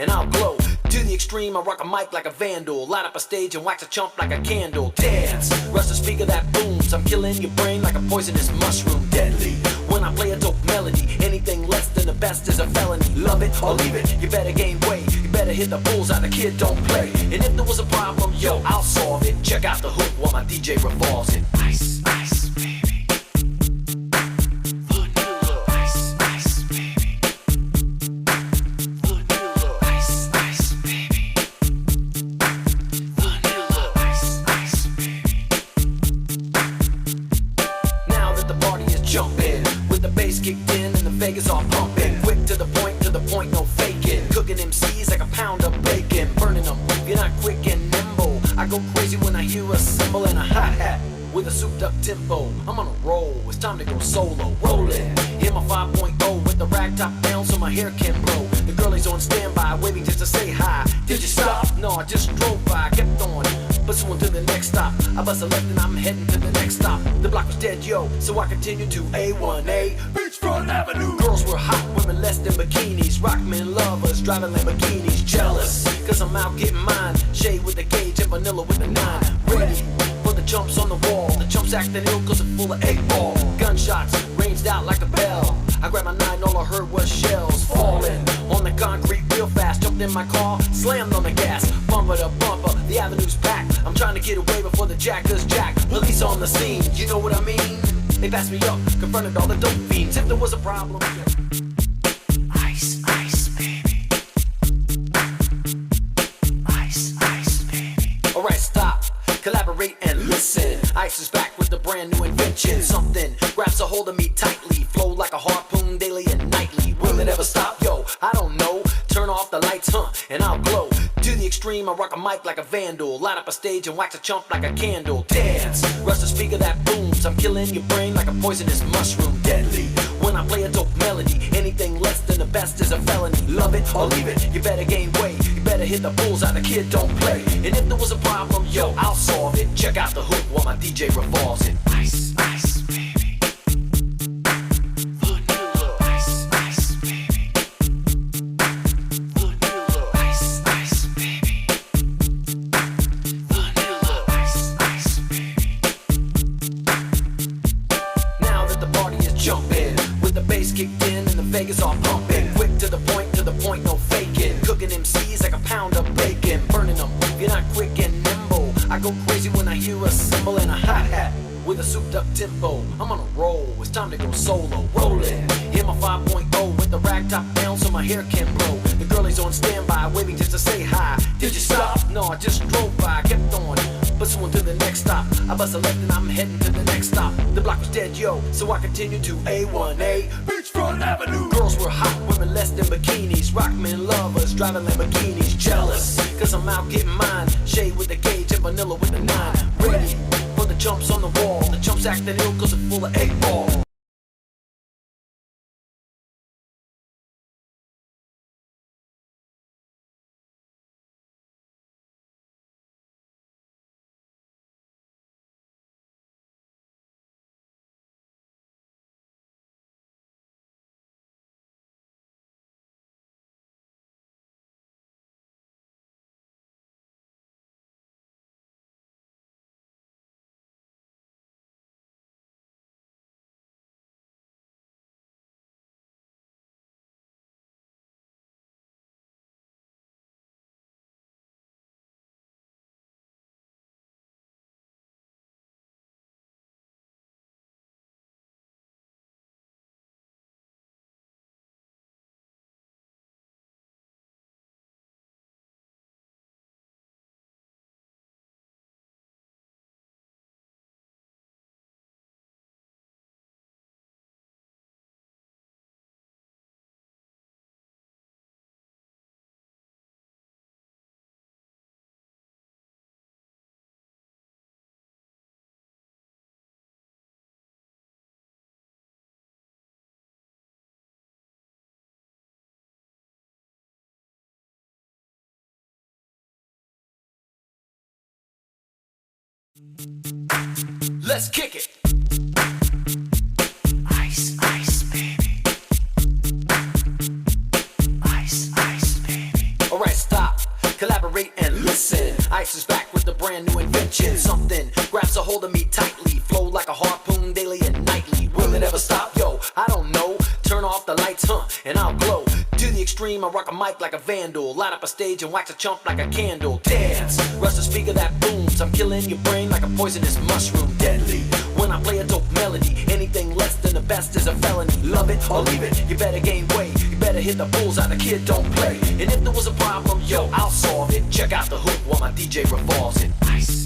and I'll glow. To the extreme, I rock a mic like a vandal. Light up a stage and wax a chump like a candle. Dance, rush the speaker that booms. I'm killing your brain like a poisonous mushroom. Deadly, when I play a dope melody. Anything less than the best is a felony. Love it or leave it, you better gain weight. You better hit the bullseye, the kid don't play. And if there was a problem, yo, I'll solve it. Check out the hook while my DJ revolves it. Ice, ice, baby. Kicked in and the Vegas all pumping. Quick to the point, no faking. Cooking MCs like a pound of bacon. Burning them, if you're not quick and nimble. I go crazy when I hear a cymbal and a hi-hat with a souped up tempo. I'm on a roll, it's time to go solo. Rolling, hit my 5.0 with the rag top down so my hair can blow. The girlie's on standby, waiting just to say hi. Did you stop? No, I just drove by, kept on pursuing to the next stop. I bust a left and I'm heading to the next stop. The block was dead, yo, so I continued to A1A Beachfront Avenue. Girls were hot, women less than bikinis. Rockmen lovers, driving Lamborghinis. Jealous, cause I'm out getting mine. Shade with the gauge and vanilla with the 9. Ready for the chumps on the wall. The chumps acting ill cause it's full of 8-ball. Gunshots ranged out like a bell. I grabbed my 9, all I heard was shells falling on the concrete real fast. Jumped in my car, slammed on the gas. Bumper to bumper, the avenue's packed. I'm trying to get away before the jackers jack. Police on the scene, you know what I mean? They passed me up, confronted all the dope fiends. If there was a problem, ice, ice, baby. Ice, ice, baby. Alright, stop, collaborate and listen. Ice is back with a brand new invention. Something grabs a hold of me tightly. Flow like a harpoon daily and nightly. Will it ever stop? Yo, I don't know. Turn off the lights, and I'll glow. To the extreme, I rock a mic like a vandal. Light up a stage and wax a chump like a candle. Dance, rush the speaker that booms. I'm killing your brain like a poisonous mushroom. Deadly, when I play a dope melody. Anything less than the best is a felony. Love it or leave it, you better gain weight. You better hit the bullseye, the kid don't play. And if there was a problem, yo, I'll solve it. Check out the hook while my DJ revolves it. Ice, ice, baby. Kicked in and the Vegas all pumping. Quick to the point, no faking. Cooking MCs like a pound of bacon. Burning them, if you're not quick and nimble. I go crazy when I hear a cymbal and a hi-hat with a souped up tempo. I'm on a roll, it's time to go solo. Rolling, hit my 5.0 with the rag top down so my hair can blow. The girlie's on standby, waiting just to say hi. Did you stop? No, I just drove by, kept on pursuing to the next stop. I bust a left and I'm heading to the next stop. The block was dead, yo, so I continued to A1A Beachfront Avenue. Girls were hot, women less than bikinis. Rockmen lovers, driving Lamborghinis. Jealous, cause I'm out getting mine. Shade with the gauge and vanilla with the 9. Ready for the chumps on the wall. The chumps acting ill cause it's full of 8-ball. Let's kick it. Ice, ice, baby. Ice, ice, baby. holding me tightly. Flow like a harpoon daily and nightly. Will it ever stop? Yo, I don't know. Turn off the lights, and I'll glow. To the extreme, I rock a mic like a vandal. Light up a stage and wax a chump like a candle. Dance, rush the speaker that booms. I'm killing your brain like a poisonous mushroom. Deadly, when I play a dope melody. Anything less than the best is a felony. Love it or leave it, you better gain weight. You better hit the bullseye, the kid don't play. And if there was a problem, yo, I'll solve it. Check out the hook while my DJ revolves it. Ice.